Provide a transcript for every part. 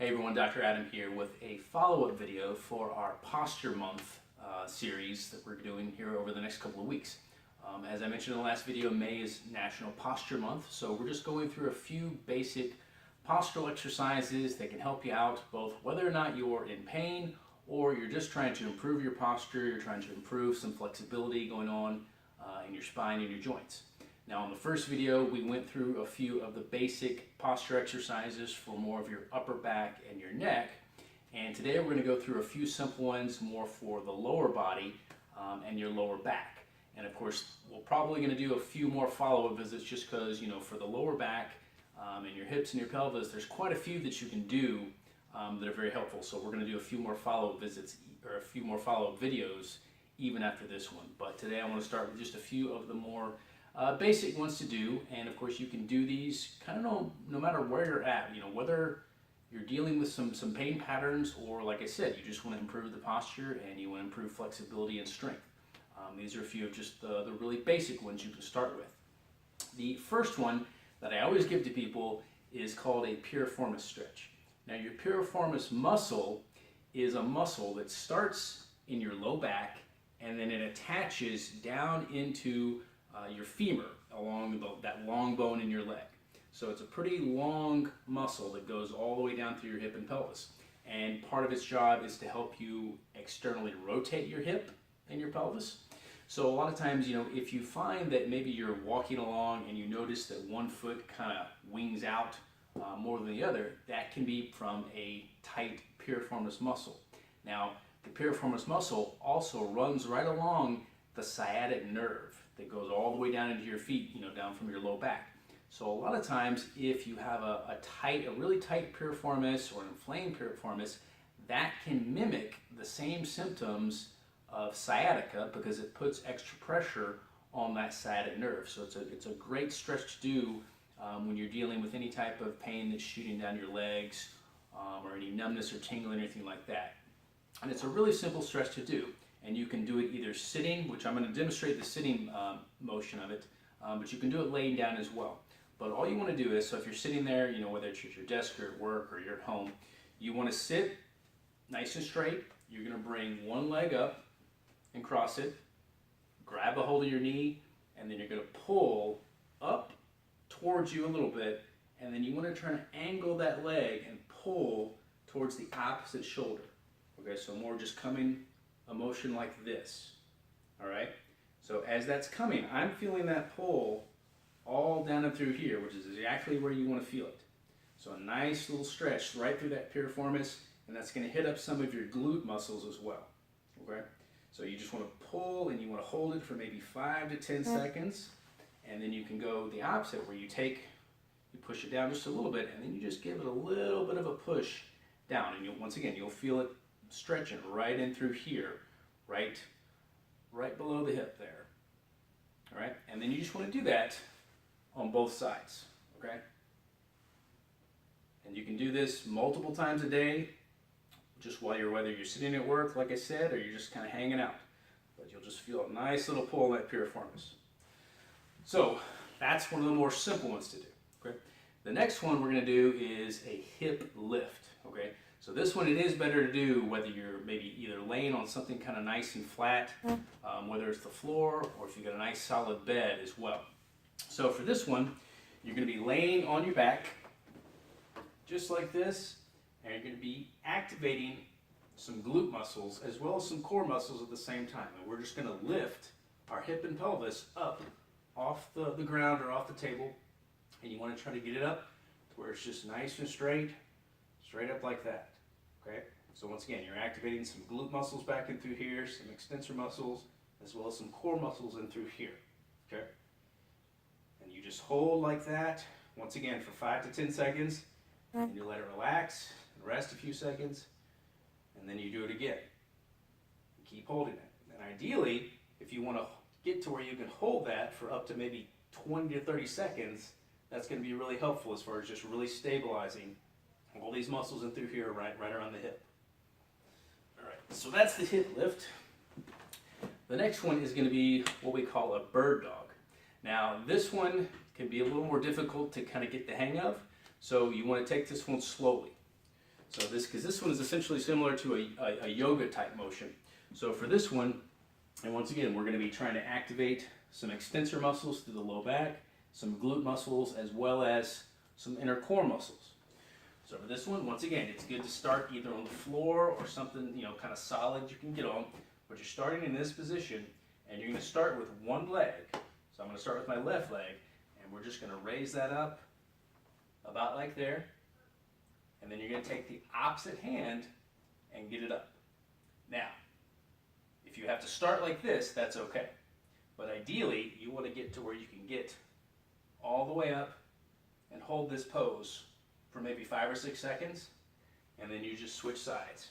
Hey everyone, Dr. Adam here with a follow-up video for our Posture Month series that we're doing here over the next couple of weeks. As I mentioned in the last video, May is National Posture Month, so we're just going through a few basic postural exercises that can help you out both whether or not you're in pain or you're just trying to improve your posture, you're trying to improve some flexibility going on in your spine and your joints. Now in the first video, we went through a few of the basic posture exercises for more of your upper back and your neck. And today we're going to go through a few simple ones more for the lower body and your lower back. And of course, we're probably going to do a few more follow-up visits just because, you know, for the lower back and your hips and your pelvis, there's quite a few that you can do that are very helpful. So we're going to do a few more follow-up visits or a few more follow-up videos even after this one. But today I want to start with just a few of the more basic ones to do, and of course you can do these kind of no matter where you're at, you know, whether you're dealing with some pain patterns or, like I said, you just want to improve the posture and you want to improve flexibility and strength. These are a few of just the really basic ones you can start with. The first one that I always give to people is called a Piriformis Stretch. Now your piriformis muscle is a muscle that starts in your low back and then it attaches down into your femur along that long bone in your leg. So it's a pretty long muscle that goes all the way down through your hip and pelvis. And part of its job is to help you externally rotate your hip and your pelvis. So a lot of times, you know, if you find that maybe you're walking along and you notice that one foot kind of wings out more than the other, that can be from a tight piriformis muscle. Now, the piriformis muscle also runs right along the sciatic nerve that goes all the way down into your feet, you know, down from your low back. So a lot of times if you have a really tight piriformis or an inflamed piriformis, that can mimic the same symptoms of sciatica because it puts extra pressure on that sciatic nerve. So it's a great stretch to do when you're dealing with any type of pain that's shooting down your legs or any numbness or tingling or anything like that. And it's a really simple stretch to do. And you can do it either sitting, which I'm going to demonstrate the sitting motion of it, but you can do it laying down as well. But all you want to do is, so if you're sitting there, you know, whether it's at your desk or at work or you're at home, you want to sit nice and straight. You're going to bring one leg up and cross it, grab a hold of your knee, and then you're going to pull up towards you a little bit, and then you want to try to angle that leg and pull towards the opposite shoulder. Okay, so more just coming a motion like this. All right, so as that's coming, I'm feeling that pull all down and through here, which is exactly where you want to feel it. So a nice little stretch right through that piriformis, and that's going to hit up some of your glute muscles as well. Okay, so you just want to pull and you want to hold it for maybe 5 to 10 seconds, and then you can go the opposite where you push it down just a little bit, and then you just give it a little bit of a push down, and once again you'll feel it stretching right in through here, right below the hip there. All right, and then you just want to do that on both sides. Okay, and you can do this multiple times a day, just whether you're sitting at work, like I said, or you're just kind of hanging out. But you'll just feel a nice little pull in that piriformis. So that's one of the more simple ones to do. Okay, the next one we're going to do is a hip lift. Okay. So this one, it is better to do whether you're maybe either laying on something kind of nice and flat, whether it's the floor or if you've got a nice solid bed as well. So for this one, you're going to be laying on your back just like this, and you're going to be activating some glute muscles as well as some core muscles at the same time. And we're just going to lift our hip and pelvis up off the ground or off the table, and you want to try to get it up to where it's just nice and straight up like that. Okay, so once again, you're activating some glute muscles back in through here, some extensor muscles, as well as some core muscles in through here. Okay, and you just hold like that, once again, for 5 to 10 seconds, and you let it relax and rest a few seconds, and then you do it again. Keep holding it. And ideally, if you want to get to where you can hold that for up to maybe 20 to 30 seconds, that's going to be really helpful as far as just really stabilizing all these muscles in through here, right around the hip. All right, so that's the hip lift. The next one is going to be what we call a bird dog. Now, this one can be a little more difficult to kind of get the hang of, so you want to take this one slowly. So because this one is essentially similar to a yoga type motion. So for this one, and once again, we're going to be trying to activate some extensor muscles through the low back, some glute muscles, as well as some inner core muscles. So for this one, once again, it's good to start either on the floor or something, kind of solid you can get on. But you're starting in this position, and you're going to start with one leg. So I'm going to start with my left leg, and we're just going to raise that up about like there. And then you're going to take the opposite hand and get it up. Now, if you have to start like this, that's okay. But ideally, you want to get to where you can get all the way up and hold this pose for maybe 5 or 6 seconds, and then you just switch sides.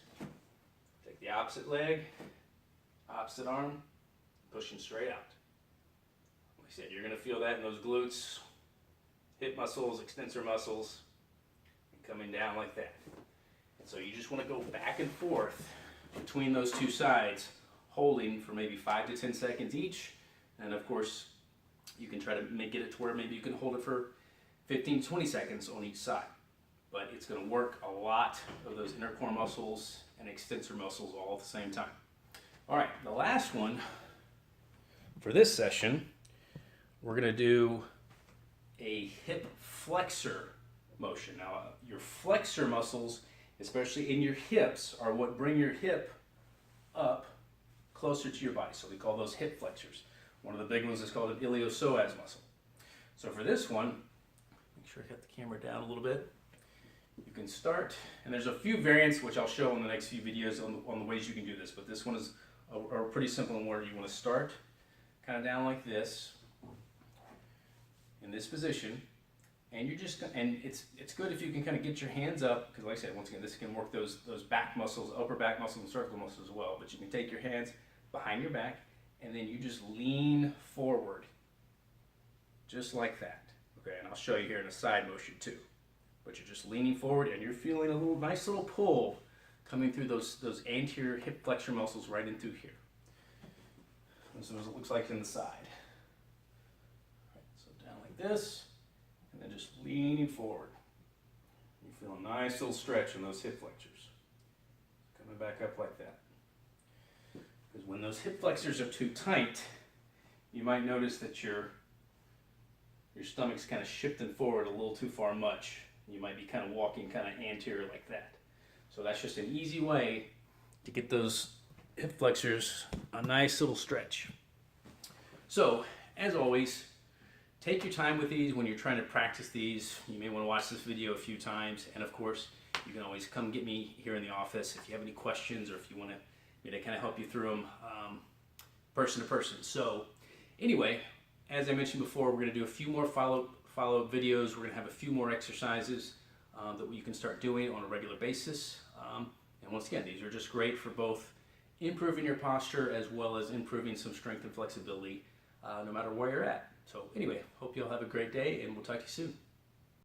Take the opposite leg, opposite arm, pushing straight out. Like I said, you're going to feel that in those glutes, hip muscles, extensor muscles, and coming down like that. And so you just want to go back and forth between those two sides, holding for maybe 5 to 10 seconds each. And of course, you can try to get it to where maybe you can hold it for 15, 20 seconds on each side. But it's going to work a lot of those inner core muscles and extensor muscles all at the same time. All right, the last one for this session, we're going to do a hip flexor motion. Now, your flexor muscles, especially in your hips, are what bring your hip up closer to your body. So we call those hip flexors. One of the big ones is called an iliopsoas muscle. So for this one, make sure I got the camera down a little bit. You can start, and there's a few variants which I'll show in the next few videos on the ways you can do this, but this one is a pretty simple one where you want to start kind of down like this, in this position, and it's good if you can kind of get your hands up, because like I said, once again, this can work those back muscles, upper back muscles and cervical muscles as well, but you can take your hands behind your back, and then you just lean forward, just like that. Okay, and I'll show you here in a side motion too. But you're just leaning forward, and you're feeling a nice little pull coming through those anterior hip flexor muscles right in through here. This is what it looks like in the side. All right, so down like this, and then just leaning forward. You feel a nice little stretch in those hip flexors. Coming back up like that. Because when those hip flexors are too tight, you might notice that your stomach's kind of shifting forward a little too far much. You might be kind of walking kind of anterior like that. So that's just an easy way to get those hip flexors a nice little stretch. So, as always, take your time with these when you're trying to practice these. You may want to watch this video a few times, and of course, you can always come get me here in the office if you have any questions or if you want me to kind of help you through them person to person. So, anyway, as I mentioned before, we're going to do a few more follow-up videos. We're going to have a few more exercises that you can start doing on a regular basis. And once again, these are just great for both improving your posture as well as improving some strength and flexibility no matter where you're at. So anyway, hope you'll have a great day, and we'll talk to you soon.